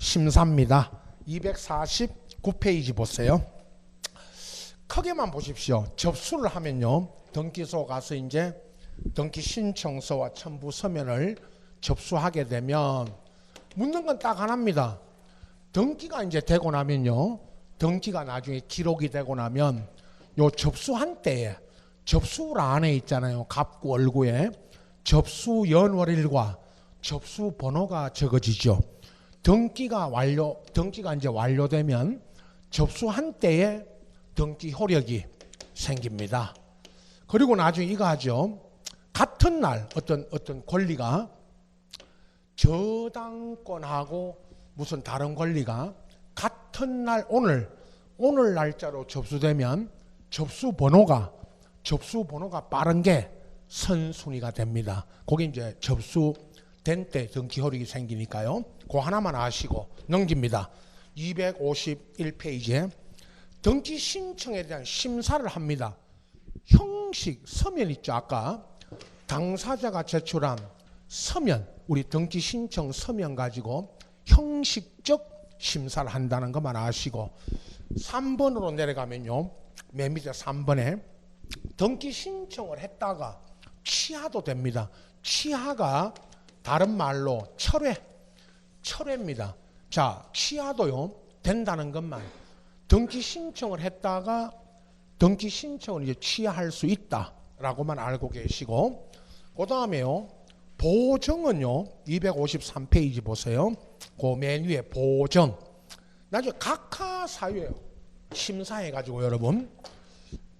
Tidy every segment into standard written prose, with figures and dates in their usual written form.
심사입니다. 249페이지 보세요. 크게만 보십시오. 접수를 하면요, 등기소 가서 이제 등기 신청서와 첨부 서면을 접수하게 되면 묻는 건 딱 하나입니다. 등기가 이제 되고 나면요, 등기가 나중에 기록이 되고 나면 요 접수한 때에 접수를 안에 있잖아요. 갑구 얼구에 접수 연월일과 접수 번호가 적어지죠. 등기가 이제 완료되면 접수한 때에 등기 효력이 생깁니다. 그리고 나중에 이거 하죠. 같은 날 어떤 권리가 저당권하고 무슨 다른 권리가 같은 날 오늘 날짜로 접수되면 접수 번호가 빠른 게 선순위가 됩니다. 거기 이제 접수된 때 등기 효력이 생기니까요. 그 하나만 아시고 넘깁니다. 251페이지에 등기 신청에 대한 심사를 합니다. 형식 서면 있죠. 아까 당사자가 제출한 서면, 우리 등기 신청 서면 가지고 형식적 심사를 한다는 것만 아시고 3번으로 내려가면요, 맨 밑에 3번에 등기 신청을 했다가 취하도 됩니다. 취하가 다른 말로 철회입니다. 자, 취하도요 된다는 것만, 등기 신청을 했다가 등기 신청을 이제 취하할 수 있다라고만 알고 계시고, 그 다음에요 보정은요 253페이지 보세요. 그 맨 위에 보정, 나중에 각하 사유예요. 심사해가지고 여러분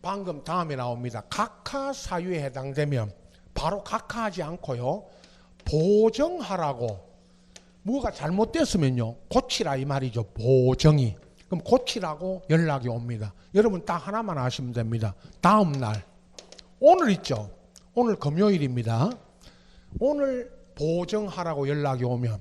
방금 다음에 나옵니다. 각하 사유에 해당되면 바로 각하하지 않고요, 보정하라고, 뭐가 잘못됐으면요 고치라 이 말이죠. 보정이. 그럼 고치라고 연락이 옵니다. 여러분 딱 하나만 아시면 됩니다. 다음 날, 오늘 있죠. 오늘 금요일입니다. 오늘 보정하라고 연락이 오면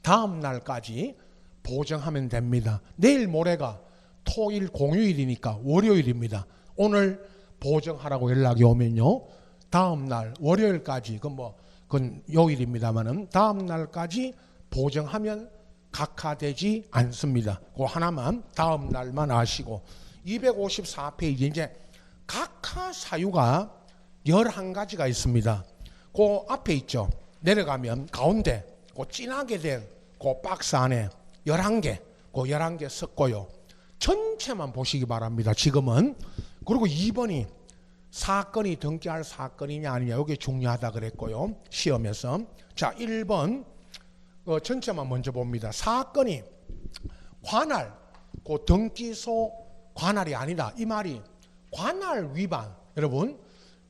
다음 날까지 보정하면 됩니다. 내일 모레가 토일 공휴일이니까 월요일입니다. 오늘 보정하라고 연락이 오면요, 다음 날 월요일까지, 그건 요일입니다만은 다음 날까지 보정하면 각하되지 않습니다. 그 하나만 다음 날만 아시고, 254페이지 이제 각하 사유가 11가지가 있습니다. 그 앞에 있죠. 내려가면 가운데 그 진하게 된 그 박스 안에 11개, 그 11개 섞고요. 전체만 보시기 바랍니다. 지금은. 그리고 2번이 사건이 등기할 사건이냐 아니냐, 이게 중요하다 그랬고요, 시험에서. 자, 1번 전체만 먼저 봅니다. 사건이 관할, 그 등기소 관할이 아니다, 이 말이 관할 위반. 여러분,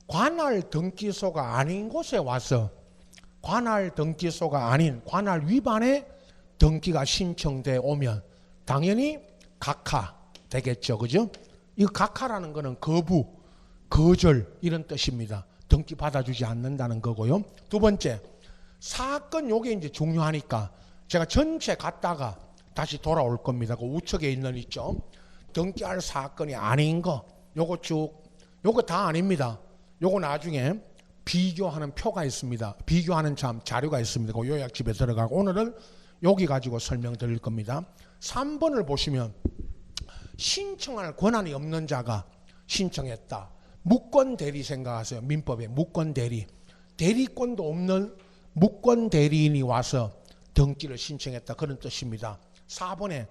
관할 등기소가 아닌 곳에 와서 관할 등기소가 아닌 관할 위반에 등기가 신청돼 오면 당연히 각하 되겠죠. 그죠? 이 각하라는 거는 거부, 거절 이런 뜻입니다. 등기 받아주지 않는다는 거고요. 두 번째, 사건, 요게 이제 중요하니까 제가 전체 갔다가 다시 돌아올 겁니다. 그 우측에 있는 있죠. 등기할 사건이 아닌 거, 요거 요거 다 아닙니다. 요거 나중에 비교하는 표가 있습니다. 비교하는 자료가 있습니다. 그 요약집에 들어가고, 오늘은 여기 가지고 설명드릴 겁니다. 3번을 보시면 신청할 권한이 없는 자가 신청했다. 무권 대리 생각하세요. 민법에 무권 대리. 대리권도 없는 무권 대리인이 와서 등기를 신청했다, 그런 뜻입니다. 4번에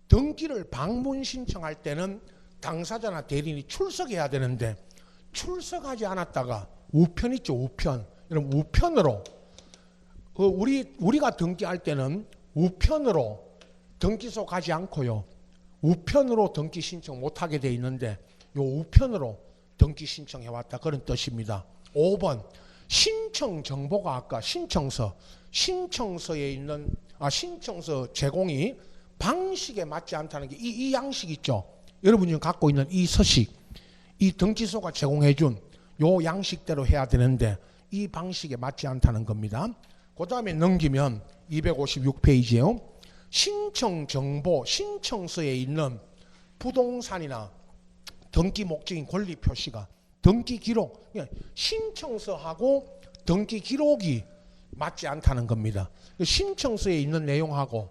등기를 방문 신청할 때는 당사자나 대리인이 출석해야 되는데 출석하지 않았다가 우편 있죠. 우편. 여러분 우편으로, 우리가 등기할 때는 우편으로 등기소 가지 않고요, 우편으로 등기 신청 못하게 돼 있는데 요 우편으로 등기 신청해 왔다, 그런 뜻입니다. 5번 신청 정보가 아까 신청서에 있는 신청서 제공이 방식에 맞지 않다는 게 이 양식 있죠. 여러분이 갖고 있는 이 서식, 이 등기소가 제공해 준 요 양식대로 해야 되는데 이 방식에 맞지 않다는 겁니다. 그 다음에 넘기면 256페이지에요. 신청 정보, 신청서에 있는 부동산이나 등기 목적인 권리 표시가 등기 기록, 신청서하고 등기 기록이 맞지 않다는 겁니다. 신청서에 있는 내용하고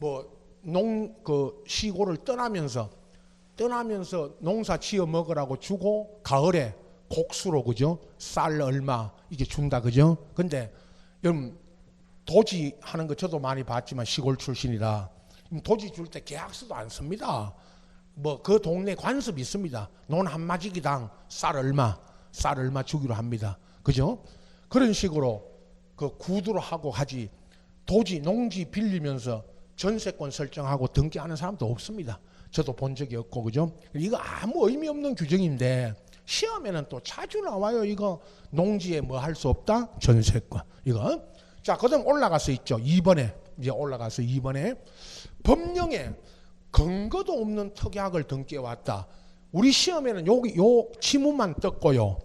그 시골을 떠나면서 농사 지어 먹으라고 주고 가을에 곡수로 그죠? 쌀 얼마 이게 준다 그죠? 근데 여러분 도지 하는 거 저도 많이 봤지만 시골 출신이라 도지 줄 때 계약서도 안 씁니다. 그 동네 관습이 있습니다. 논 한 마지기당 쌀 얼마 주기로 합니다. 그죠? 그런 식으로 그 구두로 하고 하지 도지 농지 빌리면서 전세권 설정하고 등기하는 사람도 없습니다. 저도 본 적이 없고 그죠? 이거 아무 의미 없는 규정인데 시험에는 또 자주 나와요. 이거 농지에 뭐 할 수 없다? 전세권. 이거. 자, 그다음 올라가서 있죠. 2번에 이제 올라가서 2번에 법령에 근거도 없는 특약을 등기해 왔다. 우리 시험에는 요 지문만 떴고요.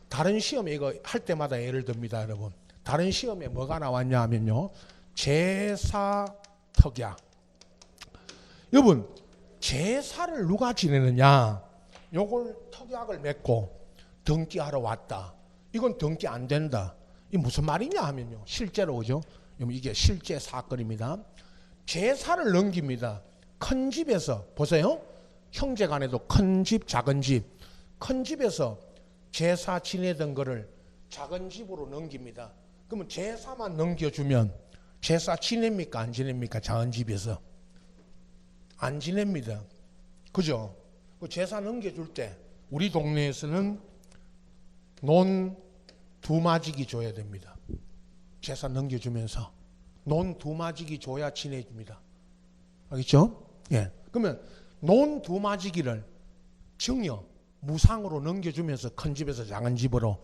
다른 시험에 이거 할 때마다 예를 듭니다, 여러분. 다른 시험에 뭐가 나왔냐 하면요. 제사 특약. 여러분, 제사를 누가 지내느냐? 요걸 특약을 맺고 등기하러 왔다. 이건 등기 안 된다. 이 무슨 말이냐 하면요. 실제로 그죠? 이게 실제 사건입니다. 제사를 넘깁니다. 큰 집에서 보세요. 형제간에도 큰 집, 작은 집. 큰 집에서 제사 지내던 거를 작은 집으로 넘깁니다. 그러면 제사만 넘겨주면 제사 지냅니까? 안 지냅니까? 작은 집에서. 안 지냅니다. 그죠? 그 제사 넘겨줄 때 우리 동네에서는 논 2마지기 줘야 됩니다. 제사 넘겨주면서 논 2마지기 줘야 지내줍니다. 알겠죠? 예. 그러면 논 2마지기를 증여 무상으로 넘겨주면서 큰 집에서 작은 집으로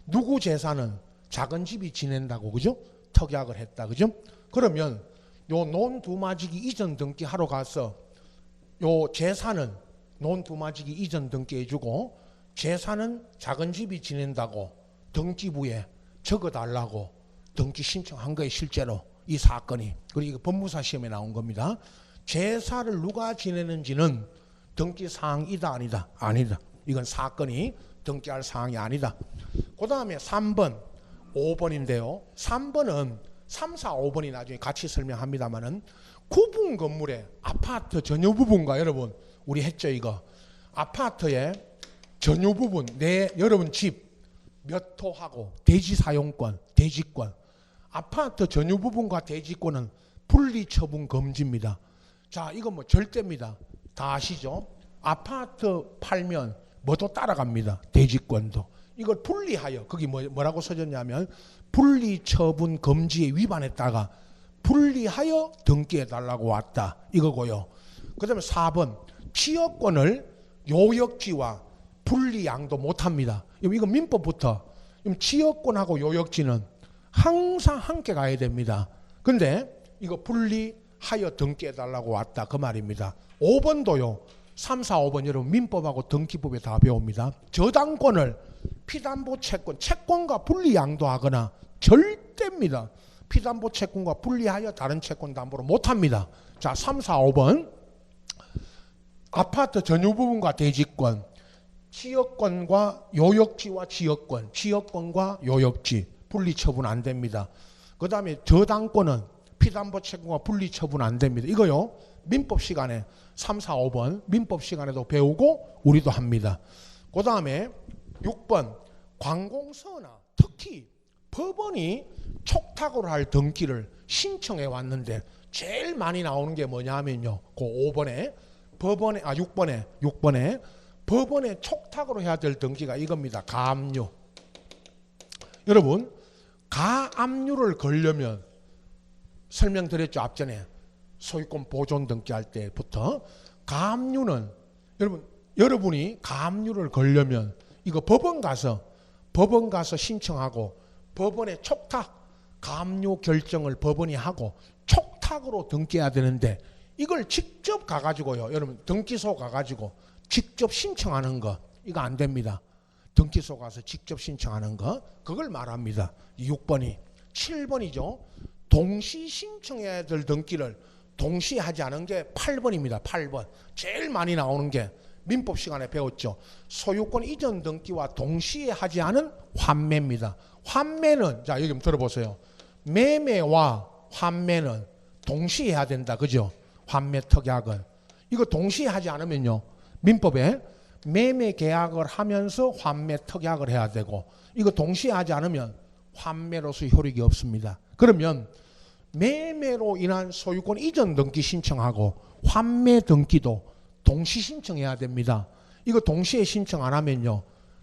누구 제사는 작은 집이 지낸다고 그죠? 특약을 했다 그죠? 그러면 요 논 2마지기 이전 등기하러 가서 요 제사는 논 2마지기 이전 등기해주고 제사는 작은 집이 지낸다고 등기부에 적어달라고 등기 신청한 거예요. 실제로 이 사건이. 그리고 법무사 시험에 나온 겁니다. 제사를 누가 지내는지는 등기 사항이다 아니다? 아니다. 이건 사건이 등기할 사항이 아니다. 그 다음에 3번 5번인데요 3번은 3, 4, 5번이 나중에 같이 설명합니다만은 구분 건물의 아파트 전유 부분과 여러분 우리 했죠 이거. 아파트의 전유 부분 여러분 집 몇 호하고 대지 사용권, 대지권. 아파트 전유 부분과 대지권은 분리 처분 금지입니다. 자, 이거 뭐 절대입니다. 다 아시죠? 아파트 팔면 뭐도 따라갑니다. 대지권도. 이걸 분리하여 거기 뭐라고 써졌냐면 분리 처분 금지에 위반했다가 분리하여 등기해 달라고 왔다. 이거고요. 그다음에 4번 취역권을 요역지와 분리 양도 못합니다. 이거 민법부터 취역권하고 요역지는 항상 함께 가야 됩니다. 근데 이거 분리하여 등기해 달라고 왔다 그 말입니다. 5번도요. 3, 4, 5번 여러분 민법하고 등기법에 다 배웁니다. 저당권을 피담보 채권과 분리 양도하거나 절대입니다. 피담보 채권과 분리하여 다른 채권 담보를 못합니다. 자, 3, 4, 5번 아파트 전유 부분과 대지권 취역권과 요역지와 취역권과 요역지 분리 처분 안 됩니다. 그 다음에 저당권은 피담보 채권과 분리 처분 안 됩니다. 이거요 민법 시간에 3, 4, 5번 민법 시간에도 배우고 우리도 합니다. 그 다음에 6번 관공서나 특히 법원이 촉탁으로 할 등기를 신청해 왔는데 제일 많이 나오는 게 뭐냐 하면요 그 5번에 6번에 법원에 촉탁으로 해야 될 등기가 이겁니다. 가압류. 여러분 가압류를 걸려면 설명드렸죠 앞전에 소유권 보존 등기할 때부터. 가압류는 여러분이 가압류를 걸려면 이거 법원 가서 신청하고 법원에 촉탁 가압류 결정을 법원이 하고 촉탁으로 등기해야 되는데 이걸 직접 가가지고요 여러분 등기소 가가지고 직접 신청하는 거 이거 안 됩니다. 등기소 가서 직접 신청하는 거 그걸 말합니다. 6번이 7번이죠. 동시 신청해야 될 등기를 동시에 하지 않은 게 8번입니다. 8번 제일 많이 나오는 게 민법 시간에 배웠죠. 소유권 이전 등기와 동시에 하지 않은 환매입니다. 환매는 자 여기 좀 들어보세요. 매매와 환매는 동시에 해야 된다. 그죠? 환매 특약을. 이거 동시에 하지 않으면요. 민법에 매매 계약을 하면서 환매 특약을 해야 되고 이거 동시에 하지 않으면 환매로서 효력이 없습니다. 그러면 매매로 인한 소유권 이전 등기 신청하고 환매 등기도 동시 신청해야 됩니다. 이거 동시에 신청 안 하면요.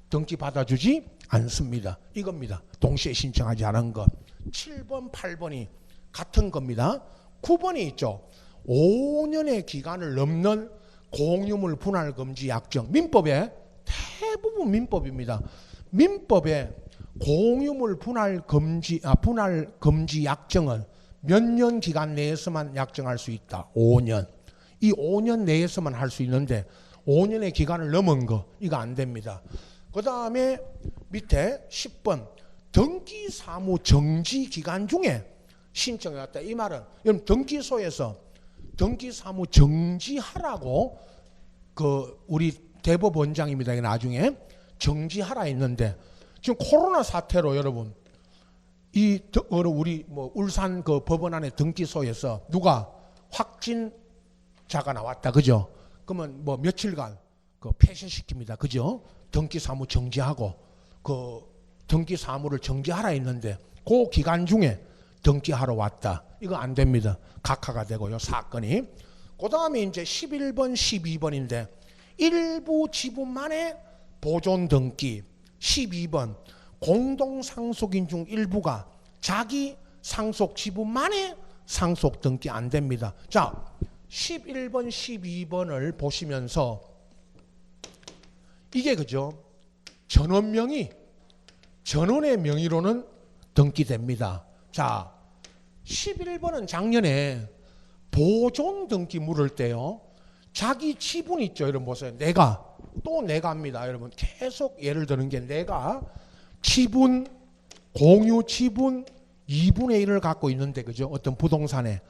등기 받아주지 않습니다. 이겁니다. 동시에 신청하지 않은 것. 7번, 8번이 같은 겁니다. 9번이 있죠. 5년의 기간을 넘는 공유물 분할 금지 약정. 민법에 대부분 민법입니다. 민법에 공유물 분할 금지 약정은 몇 년 기간 내에서만 약정할 수 있다. 5년. 이 5년 내에서만 할 수 있는데 5년의 기간을 넘은 거 이거 안 됩니다. 그 다음에 밑에 10번 등기 사무 정지 기간 중에 신청해 왔다. 이 말은 여러분 등기소에서 등기 사무 정지하라고 그 우리 대법원장입니다. 나중에 정지하라 했는데 지금 코로나 사태로 여러분 이 우리 뭐 울산 그 법원 안에 등기소에서 누가 확진자가 나왔다. 그죠? 그러면 뭐 며칠간 그 폐쇄시킵니다. 그죠? 등기 사무 정지하고 그 등기 사무를 정지하라 했는데 그 기간 중에 등기하러 왔다. 이거 안 됩니다. 각하가 되고요. 사건이. 그 다음에 이제 11번, 12번인데 일부 지분만의 보존 등기. 12번 공동상속인 중 일부가 자기 상속 지분만의 상속 등기 안 됩니다. 자, 11번, 12번을 보시면서 이게 그죠? 전원명의, 전원의 명의로는 등기됩니다. 자, 11번은 작년에 보존 등기 물을 때요. 자기 지분 있죠. 여러분 보세요. 내가입니다. 여러분 계속 예를 드는 게 내가 지분, 공유 지분 2분의 1을 갖고 있는데 그죠? 어떤 부동산에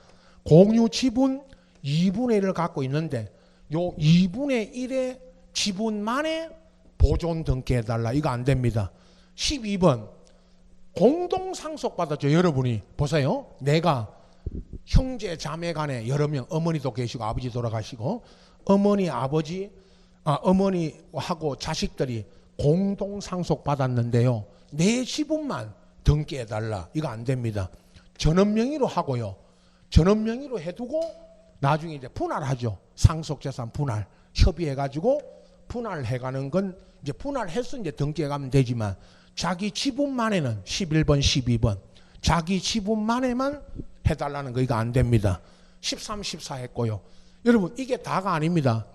공유 지분 2분의 1을 갖고 있는데 요 2분의 1의 지분만에 보존 등기해달라. 이거 안 됩니다. 12번 공동상속 받았죠. 여러분이 보세요. 내가 형제 자매 간에 여러 명 어머니도 계시고 아버지 돌아가시고 어머니하고 자식들이 공동상속 받았는데요. 내 지분만 등기해달라. 이거 안 됩니다. 전원명의로 하고요. 전원명의로 해두고 나중에 이제 분할하죠. 상속재산 분할 협의해가지고 분할해가는 건 이제 분할해서 이제 등기해가면 되지만 자기 지분만에는 11번, 12번 자기 지분만에만 해달라는 거 이거 안 됩니다. 13, 14 했고요. 여러분 이게 다가 아닙니다.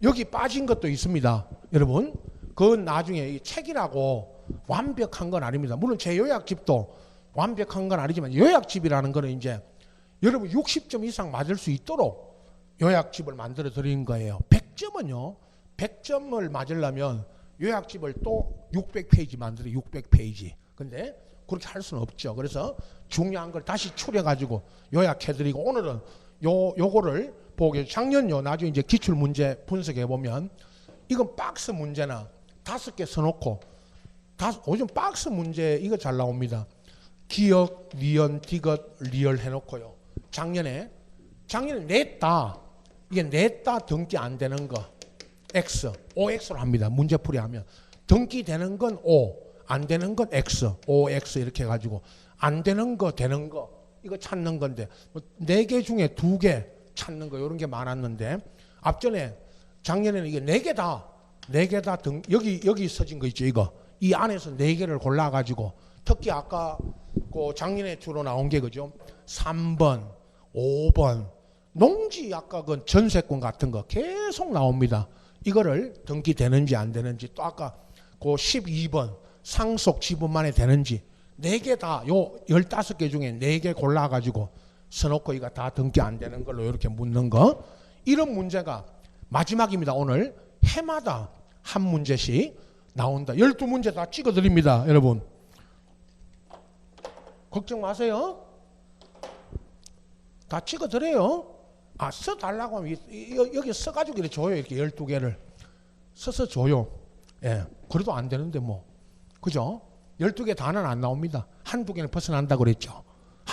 여기 빠진 것도 있습니다. 여러분 그건 나중에 이 책이라고 완벽한 건 아닙니다. 물론 제 요약집도 완벽한 건 아니지만 요약집이라는 거는 이제 여러분 60점 이상 맞을 수 있도록 요약집을 만들어 드리는 거예요. 100점은요. 100점을 맞으려면 요약집을 또 600페이지 만들어 600페이지. 근데 그렇게 할 수는 없죠. 그래서 중요한 걸 다시 추려가지고 요약해드리고 오늘은 요거를 보게 작년요. 나중에 이제 기출 문제 분석해 보면 이건 박스 문제나 5개 써놓고 요즘 박스 문제 이거 잘 나옵니다. 기억, 니은, 디귿, 리얼 해놓고요. 작년에 냈다. 이게 냈다 등기 안 되는 거 X, OX로 합니다. 문제풀이 하면 등기 되는 건 O, 안 되는 건 X, OX 이렇게 해가지고 안 되는 거 되는 거 이거 찾는 건데 4개 중에 2개 찾는 거 이런 게 많았는데 앞전에 작년에는 이게 4개 다 여기 써진 거 있죠. 이거 이 안에서 4개를 골라가지고 특히 아까 그 작년에 주로 나온 게 그죠? 3번, 5번 농지 아까 그 전세권 같은 거 계속 나옵니다. 이거를 등기되는지 안 되는지 또 아까 그 12번 상속 지분만에 되는지 4개 다 요 15개 중에 4개 골라가지고 써놓고 이거 다 등기 안 되는 걸로 이렇게 묻는 거 이런 문제가 마지막입니다. 오늘 해마다 한 문제씩 나온다. 12문제 다 찍어드립니다. 여러분 걱정 마세요. 다 찍어드려요. 써달라고 하면 여기 써가지고 이렇게 줘요. 이렇게 12개를 써서 줘요. 예, 그래도 안 되는데 뭐 그죠? 12개 다는 안 나옵니다. 한두 개는 벗어난다 그랬죠.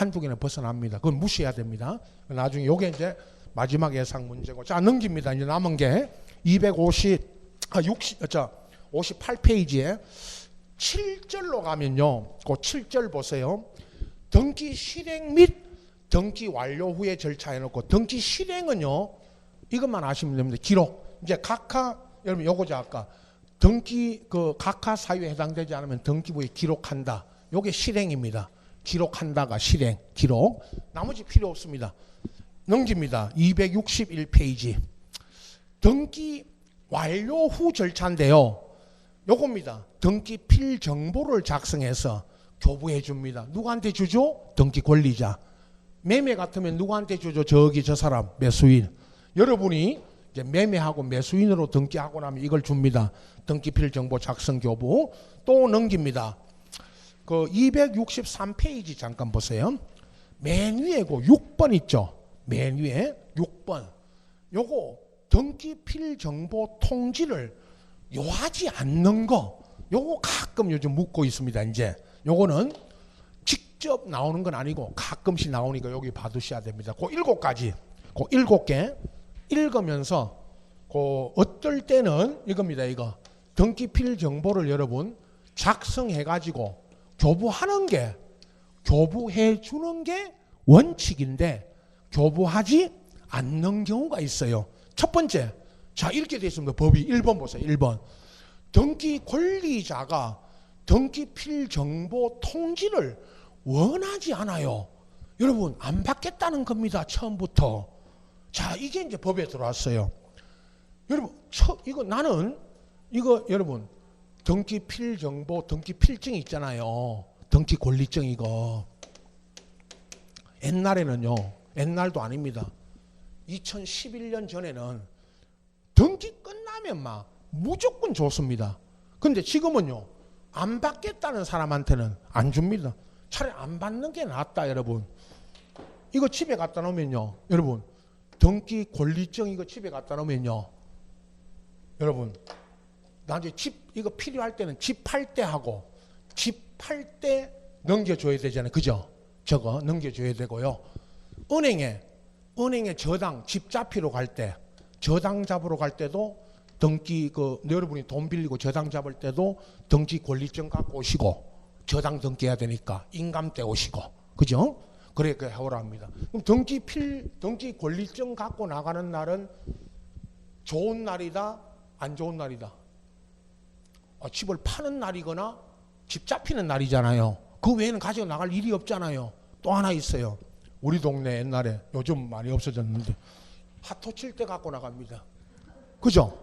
한두 개는 벗어납니다. 그건 무시해야 됩니다. 나중에 요게 이제 마지막 예상 문제고. 자, 넘깁니다. 이제 남은 게 58페이지에 7절로 가면요. 그 7절 보세요. 등기 실행 및 등기 완료 후의 절차 해놓고, 등기 실행은요, 이것만 아시면 됩니다. 기록. 이제 각하, 여러분 요거죠. 아까 등기 그 각하 사유에 해당되지 않으면 등기부에 기록한다. 요게 실행입니다. 기록한다가 실행, 기록. 나머지 필요 없습니다. 넘깁니다. 261페이지. 등기 완료 후 절차인데요. 요겁니다. 등기 필정보를 작성해서 교부해 줍니다. 누구한테 주죠? 등기 권리자. 매매 같으면 누구한테 주죠? 저기 저 사람, 매수인. 여러분이 이제 매매하고 매수인으로 등기하고 나면 이걸 줍니다. 등기 필정보 작성 교부. 또 넘깁니다. 그 263페이지 잠깐 보세요. 맨 위에 그 6번 있죠? 맨 위에 6번. 요거 등기 필정보 통지를 요하지 않는 거, 요거 가끔 요즘 묻고 있습니다. 이제 요거는 직접 나오는 건 아니고 가끔씩 나오니까 여기 봐두셔야 됩니다. 그 7가지, 그 7개 읽으면서 그 어떨 때는 이겁니다. 이거 등기 필정보를 여러분 작성해 가지고 교부하는 게, 교부해 주는 게 원칙인데 교부하지 않는 경우가 있어요. 첫 번째, 자 이렇게 되어 있습니다. 법이 1번 보세요. 1번. 등기 권리자가 등기 필정보 통지를 원하지 않아요. 여러분 안 받겠다는 겁니다. 처음부터. 자 이게 이제 법에 들어왔어요. 여러분 이거 나는 이거 여러분 등기 필정보 등기 필증 있잖아요. 등기 권리증 이거 옛날에는요, 옛날도 아닙니다. 2011년 전에는 등기 끝나면 막 무조건 줬습니다. 근데 지금은요, 안 받겠다는 사람한테는 안 줍니다. 차라리 안 받는 게 낫다. 여러분 이거 집에 갖다 놓으면요, 여러분 등기 권리증 이거 집에 갖다 놓으면요, 여러분 나중에 집 이거 필요할 때는 집 팔 때 하고 집 팔 때 넘겨줘야 되잖아요. 그죠? 저거 넘겨줘야 되고요. 은행에 저당 집 잡히러 갈 때, 저당 잡으러 갈 때도 등기 여러분이 돈 빌리고 저당 잡을 때도 등기 권리증 갖고 오시고, 저당 등기해야 되니까 인감대 오시고, 그죠? 그래 그 해오라 합니다. 그럼 등기 권리증 갖고 나가는 날은 좋은 날이다, 안 좋은 날이다. 집을 파는 날이거나 집 잡히는 날이잖아요. 그 외에는 가지고 나갈 일이 없잖아요. 또 하나 있어요. 우리 동네 옛날에, 요즘 많이 없어졌는데 하토 칠 때 갖고 나갑니다. 그죠?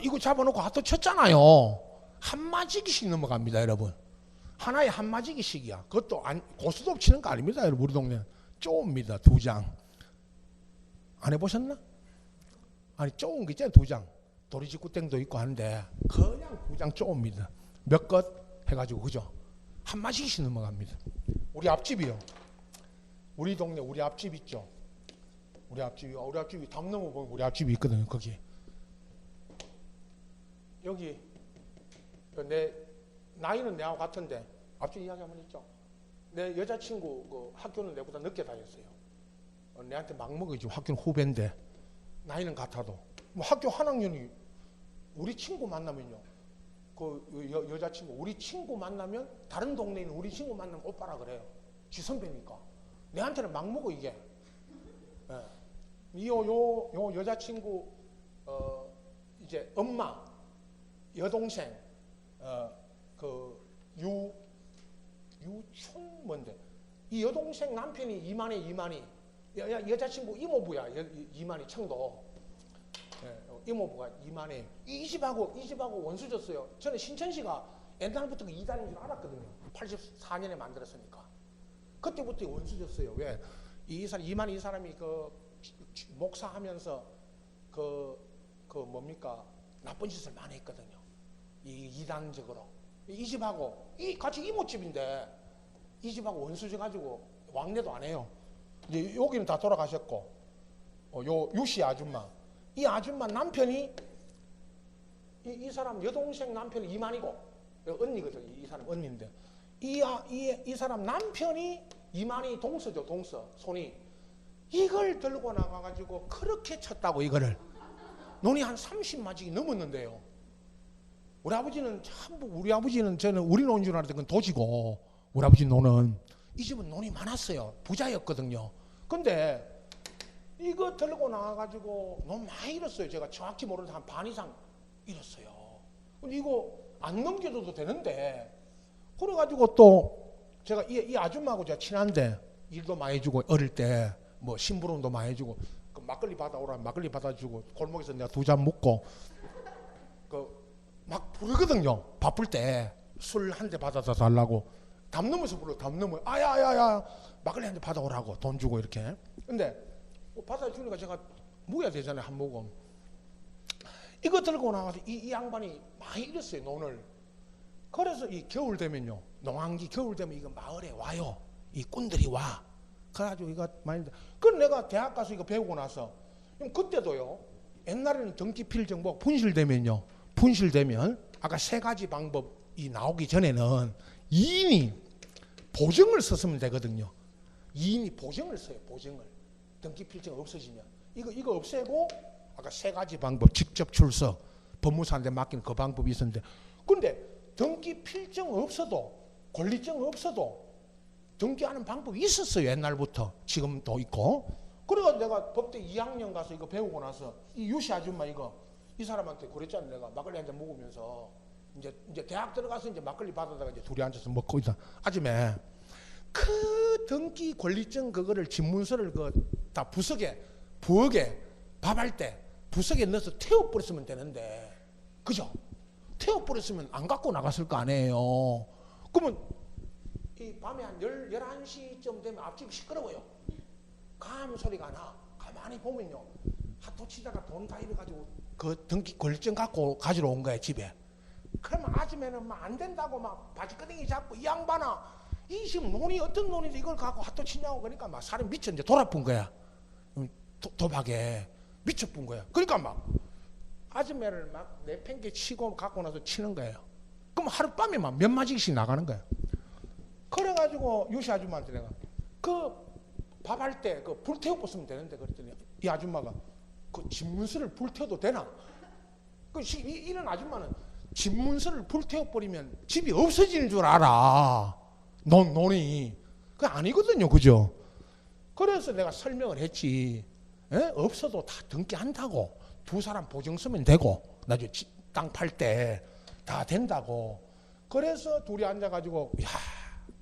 이거 잡아놓고 하토 쳤잖아요. 한마지기씩 넘어갑니다. 여러분 하나에 한마지기씩이야. 그것도 고스톱 치는 거 아닙니다. 여러분 우리 동네는 쪼입니다. 2장. 안 해보셨나? 아니 쪼은 거 있잖아요. 2장. 도리지구땡도 있고 한데 그냥 2장 쪼입니다. 몇 것 해가지고, 그죠? 한마디씩 넘어갑니다. 우리 앞집이요. 우리 동네 우리 앞집 있죠? 우리 앞집이 담 넘어보면 우리 앞집이 있거든요. 거기 여기 내 나이는 내하고 같은데 앞집 이야기 한번 했죠? 내 여자친구 그 학교는 내보다 늦게 다녔어요. 내한테 막 먹이죠. 학교는 후배인데 나이는 같아도 뭐 학교 한 학년이, 우리 친구 만나면요, 그 여자친구 우리 친구 만나면 다른 동네에 있는 우리 친구 만나면 오빠라 그래요. 지 선배니까. 내한테는 막 먹어 이게. 예. 요 여자친구 이제 엄마 여동생 유춘 뭔데, 이 여동생 남편이 이만희 여자친구 이모부야. 이만희 청도. 이모부가 이만희. 이 집하고 원수졌어요. 저는 신천시가 옛날부터 그 이단인 줄 알았거든요. 84년에 만들었으니까. 그때부터 원수졌어요. 왜? 이만희 이 사람이 그 목사하면서 뭡니까, 나쁜 짓을 많이 했거든요. 이단적으로. 이 집하고 같이 이모집인데 이 집하고 원수져 가지고 왕래도 안 해요. 이제 여기는 다 돌아가셨고, 요 유씨 아줌마, 이 아줌마 남편이 이 사람 여동생 남편이 이만이고 언니거든. 이 사람 언니인데 이 사람 남편이 이만희 동서죠, 동서. 손이. 이걸 들고 나가가지고 그렇게 쳤다고, 이거를. 논이 한 30마직이 넘었는데요. 우리 아버지는 참, 우리 아버지는 저는 우리 논인 줄 알았는데 그건 도지고, 우리 아버지 논은. 이 집은 논이 많았어요. 부자였거든요. 근데 이거 들고 나가가지고 논 많이 잃었어요. 제가 정확히 모르는데 한 반 이상 잃었어요. 근데 이거 안 넘겨줘도 되는데, 그래가지고 또 제가 이 아줌마하고 제가 친한데 일도 많이 해주고, 어릴 때 뭐 심부름도 많이 해주고, 그 막걸리 받아오라 막걸리 받아주고, 골목에서 내가 2잔 먹고 그 막 부르거든요. 바쁠 때 술 한 대 받아다 달라고. 담 넘어서 불러. 담 넘어. 아야야야 막걸리 한 대 받아오라고 돈 주고 이렇게. 근데 받아주니까 제가 먹어야 되잖아요, 한 모금. 이거 들고 나가서 이 양반이 많이 잃었어요, 논을. 그래서 이 겨울 되면요, 농한기 겨울 되면 이거 마을에 와요. 이 꾼들이 와. 그래가지고 이거 많이. 그럼 내가 대학 가서 이거 배우고 나서, 그때도요, 옛날에는 등기필정보 분실되면요, 분실되면 아까 3가지 방법이 나오기 전에는 2인이 보증을 썼으면 되거든요. 2인이 보증을 써요, 보증을. 등기필정 없어지면 이거 없애고, 아까 3가지 방법, 직접 출석, 법무사한테 맡기는 그 방법이 있었는데, 근데 등기필정 없어도, 권리증 없어도 등기하는 방법이 있었어요, 옛날부터. 지금도 있고. 그래가지고 내가 법대 2학년 가서 이거 배우고 나서 이 유시 아줌마 이 사람한테 그랬잖아요. 내가 막걸리 한 잔 먹으면서 이제 대학 들어가서 이제 막걸리 받아다가 이제 둘이 앉아서 먹고 있다. 아줌마, 그 등기 권리증 그거를 집문서를 다 부엌에 밥할 때 부석에 넣어서 태워버렸으면 되는데, 그죠? 태워버렸으면 안 갖고 나갔을 거 아니에요. 그러면 이 밤에 한 11시쯤 되면 앞집이 시끄러워요. 감 소리가 나. 가만히 보면요, 핫도 치다가 돈 다 잃어가지고 그 등기 권리증 갖고 가지러 온 거야, 집에. 그러면 아줌마는 막 안 된다고 막 바지끄댕이 잡고, 이 양반아, 이 지금 논이 어떤 논인데 이걸 갖고 핫도 치냐고. 그러니까 막 사람 미쳐 이제 돌아쁜 거야. 도박에 미쳐뿐 거야. 그러니까 막 아줌마를 막 내팽개 치고 갖고 나서 치는 거예요. 그럼 하룻밤에 막 몇 마디씩 나가는 거야. 그래가지고 유시 아줌마한테 내가 그 밥할 때 그 불태워 었으면 되는데, 그랬더니 이 아줌마가 그 집문서를 불태워도 되나? 이런 아줌마는 집문서를 불태워 버리면 집이 없어지는 줄 알아. 논이. 그게 아니거든요, 그죠? 그래서 내가 설명을 했지. 없어도 다 등기한다고. 2사람 보증 쓰면 되고, 나중에 땅 팔 때 다 된다고. 그래서 둘이 앉아가지고, 야,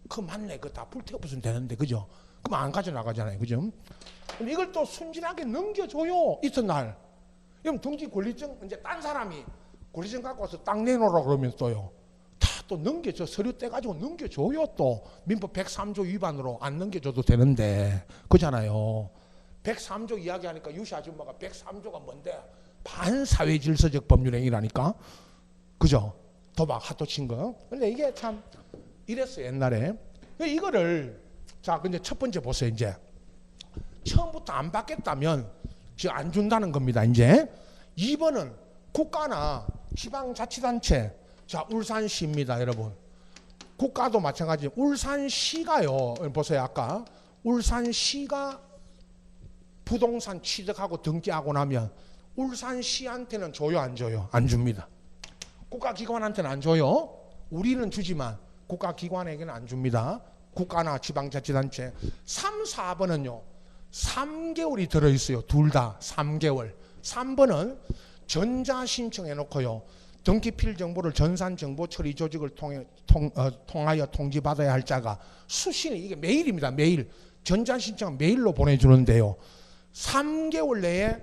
그거 맞네. 그거 다 불태워보면 되는데, 그죠? 그럼 안 가져나가잖아요, 그죠? 그럼 이걸 또 순진하게 넘겨줘요, 이튿날. 그럼 등기 권리증, 이제 딴 사람이 권리증 갖고 와서 땅 내놓으라 그러면 또요, 다 또 넘겨줘. 서류 떼가지고 넘겨줘요. 또 민법 103조 위반으로 안 넘겨줘도 되는데, 그잖아요. 103조 이야기하니까 유시 아줌마가 103조가 뭔데? 반사회질서적 법률행위라니까. 그죠? 도박, 핫도 친 거. 근데 이게 참 이랬어요, 옛날에. 이거를, 자, 근데 첫 번째 보세요, 이제. 처음부터 안 받겠다면 지금 안 준다는 겁니다, 이제. 2번은 국가나 지방자치단체. 자, 울산시입니다, 여러분. 국가도 마찬가지. 울산시가요, 보세요, 아까. 울산시가 부동산 취득하고 등기하고 나면 울산시한테는 줘요, 안 줘요? 안 줍니다. 국가기관한테는 안 줘요. 우리는 주지만 국가기관에게는 안 줍니다. 국가나 지방자치단체. 3, 4번은요 3개월이 들어있어요. 둘 다 3개월. 3번은 전자신청해놓고요, 등기필정보를 전산정보처리조직을 통하여 통지받아야 할 자가 수신이, 이게 메일입니다. 메일. 전자신청은 메일로 보내주는데요, 3개월 내에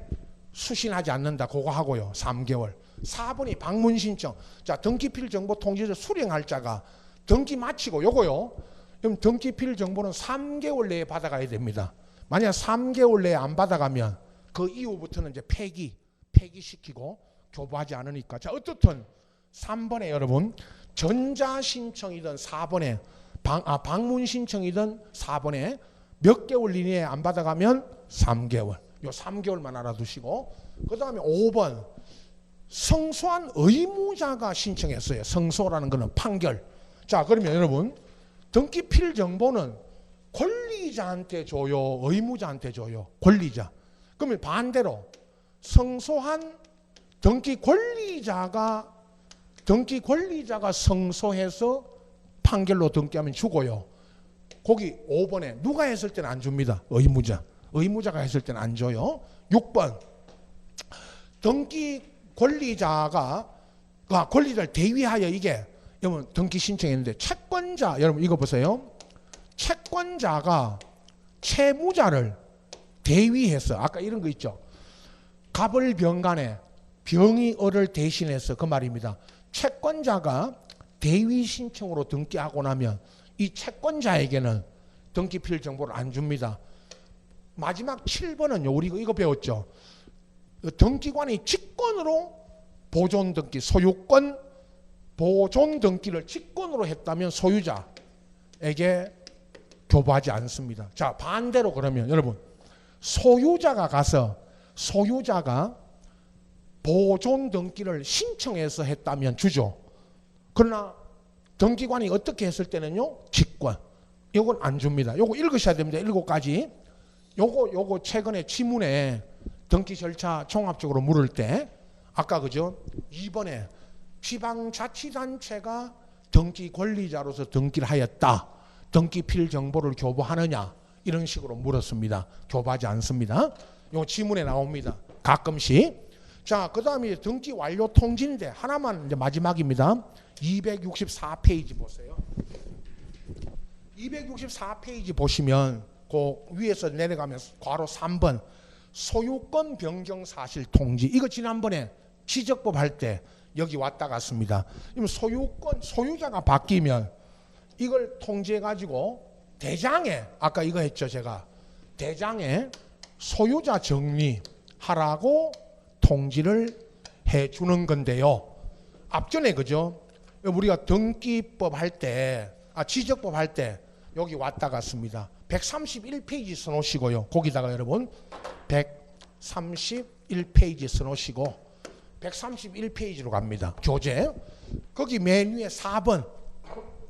수신하지 않는다. 그거 하고요, 3개월. 4번이 방문신청. 자, 등기필정보 통지서 수령할 자가 등기 마치고 요거요, 그럼 등기필정보는 3개월 내에 받아가야 됩니다. 만약 3개월 내에 안 받아가면 그 이후부터는 이제 폐기시키고 교부하지 않으니까. 자, 어떻든 3번에 여러분 전자신청이든 4번에 방문신청이든 4번에 몇 개월 이내에 안 받아가면 3개월. 요 3개월만 알아두시고, 그 다음에 5번 성소한 의무자가 신청했어요. 성소라는 거는 판결. 자, 그러면 여러분 등기필정보는 권리자한테 줘요, 의무자한테 줘요? 권리자. 그러면 반대로 성소한 등기 권리자가 성소해서 판결로 등기하면 주고요. 거기 5번에 누가 했을 때는 안 줍니다. 의무자가 했을 때는 안 줘요. 6번 등기 권리자를 대위하여 이게 여러분 등기 신청했는데 채권자 여러분 이거 보세요. 채권자가 채무자를 대위해서 아까 이런 거 있죠. 갑을 병간에 병이 을을 대신해서 그 말입니다. 채권자가 대위 신청으로 등기하고 나면 이 채권자에게는 등기필 정보를 안 줍니다. 마지막 7번은요. 우리 이거 배웠죠. 등기관이 직권으로 보존 등기, 소유권 보존 등기를 직권으로 했다면 소유자에게 교부하지 않습니다. 자, 반대로 그러면 여러분 소유자가 보존 등기를 신청해서 했다면 주죠. 그러나 등기관이 어떻게 했을 때는요, 직권. 이건 안 줍니다. 요거 읽으셔야 됩니다. 7가지. 요거 최근에 지문에 등기 절차 종합적으로 물을 때 아까 그죠? 2번에 지방자치단체가 등기 권리자로서 등기를 하였다. 등기필 정보를 교부하느냐? 이런 식으로 물었습니다. 교부하지 않습니다. 요 지문에 나옵니다. 가끔씩. 자, 그 다음에 등기 완료 통지인데 하나만 이제 마지막입니다. 264페이지 보세요. 264페이지 보시면 그 위에서 내려가면서 괄호 3번 소유권 변경 사실 통지. 이거 지난번에 지적법 할 때 여기 왔다 갔습니다. 소유자가 바뀌면 이걸 통지해 가지고 대장에 아까 이거 했죠 제가 대장에 소유자 정리하라고 통지를 해주는 건데요. 앞전에 그죠? 우리가 등기법 할 때, 지적법 할 때 여기 왔다 갔습니다. 131페이지 써놓으시고요. 거기다가 여러분 131페이지 써놓으시고 131페이지로 갑니다. 교재. 거기 맨 위에 4번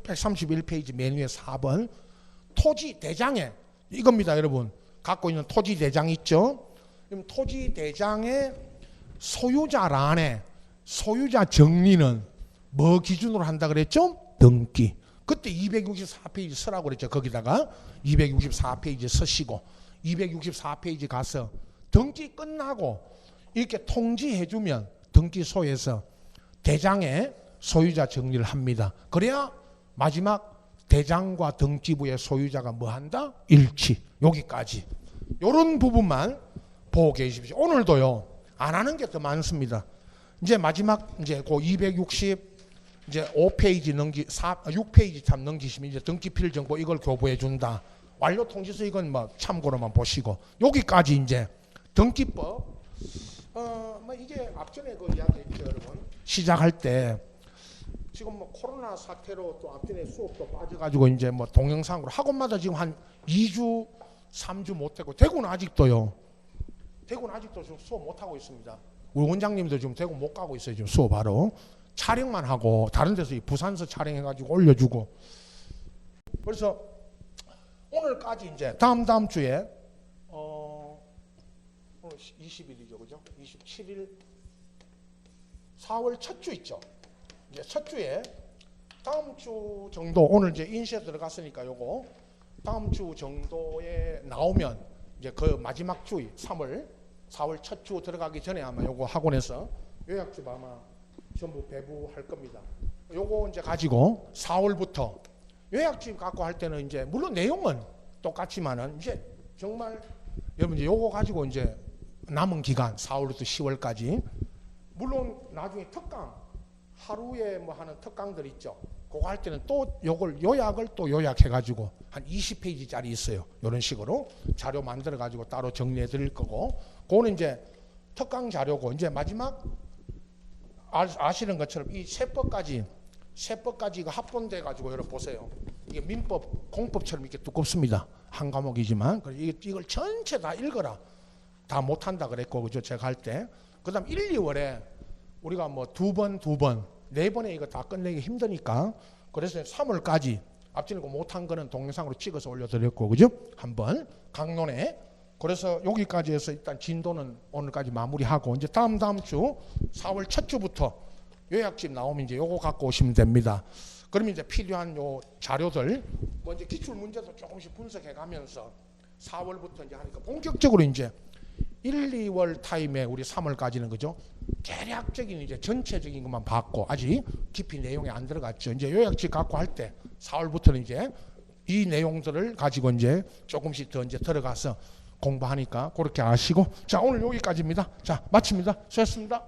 131페이지 맨 위에 4번 토지 대장에 이겁니다. 여러분 갖고 있는 토지 대장 있죠? 그럼 토지 대장의 소유자란에 소유자 정리는 뭐 기준으로 한다 그랬죠? 등기. 그때 264페이지 쓰라고 그랬죠. 거기다가 264페이지 쓰시고 264페이지 가서 등기 끝나고 이렇게 통지해주면 등기소에서 대장에 소유자 정리를 합니다. 그래야 마지막 대장과 등기부의 소유자가 뭐 한다? 일치. 여기까지. 이런 부분만 보고 계십시오. 오늘도요. 안 하는 게 더 많습니다. 이제 마지막 이제 그 260 이제 5페이지 6페이지 참 넘기시면 이제 등기필 정보 이걸 교부해 준다. 완료 통지서 이건 뭐 참고로만 보시고 여기까지 이제 등기법 뭐 이게 앞전에 그 이야기했죠 여러분. 시작할 때 지금 뭐 코로나 사태로 또 앞전에 수업도 빠져가지고 이제 뭐 동영상으로 학원마다 지금 한 2주 3주 못하고 대구는 아직도요. 대구는 아직도 지금 수업 못하고 있습니다. 우리 원장님도 지금 대구 못 가고 있어요. 지금 수업하러. 촬영만 하고 다른 데서 부산서 촬영해가지고 올려주고. 그래서 오늘까지 이제 다음 주에 오늘 20일이죠, 그죠? 27일 4월 첫 주 있죠. 이제 첫 주에 다음 주 정도 오늘 이제 인쇄 들어갔으니까 요거 다음 주 정도에 나오면 이제 그 마지막 주 4월 첫 주 들어가기 전에 아마 요거 학원에서 요약집 아마 전부 배부할 겁니다. 요거 이제 가지고 4월부터 요약집 갖고 할 때는 이제 물론 내용은 똑같지만은 이제 정말 여러분 이제 요거 가지고 이제 남은 기간 4월부터 10월까지 물론 나중에 특강 하루에 뭐 하는 특강들 있죠. 그거 할 때는 또 요걸 요약을 또 요약해 가지고 한 20페이지짜리 있어요. 이런 식으로 자료 만들어 가지고 따로 정리해 드릴 거고 그거는 이제 특강 자료고 이제 마지막 아시는 것처럼 이 세법까지 이거 합본돼 가지고 여러분 보세요. 이게 민법 공법처럼 이렇게 두껍습니다. 한 과목이지만 이걸 전체 다 읽어라. 다 못한다 그랬고 그죠? 제가 할 때. 그다음 1, 2월에 우리가 뭐 두 번, 4번에 이거 다 끝내기 힘드니까 그래서 3월까지 앞전에 못한 거는 동영상으로 찍어서 올려드렸고, 그죠? 한번 강론에. 그래서 여기까지 해서 일단 진도는 오늘까지 마무리하고, 이제 다음 주 4월 첫 주부터 요약집 나오면 이제 요거 갖고 오시면 됩니다. 그러면 이제 필요한 요 자료들, 뭐 이제 기출 문제도 조금씩 분석해 가면서 4월부터 이제 하니까 본격적으로 이제 1, 2월 타임에 우리 3월까지는 그죠? 대략적인 이제 전체적인 것만 봤고 아직 깊이 내용에 안 들어갔죠. 이제 요약집 갖고 할 때 4월부터는 이제 이 내용들을 가지고 이제 조금씩 더 이제 들어가서 공부하니까 그렇게 아시고, 자 오늘 여기까지입니다. 자 마칩니다. 수고하셨습니다.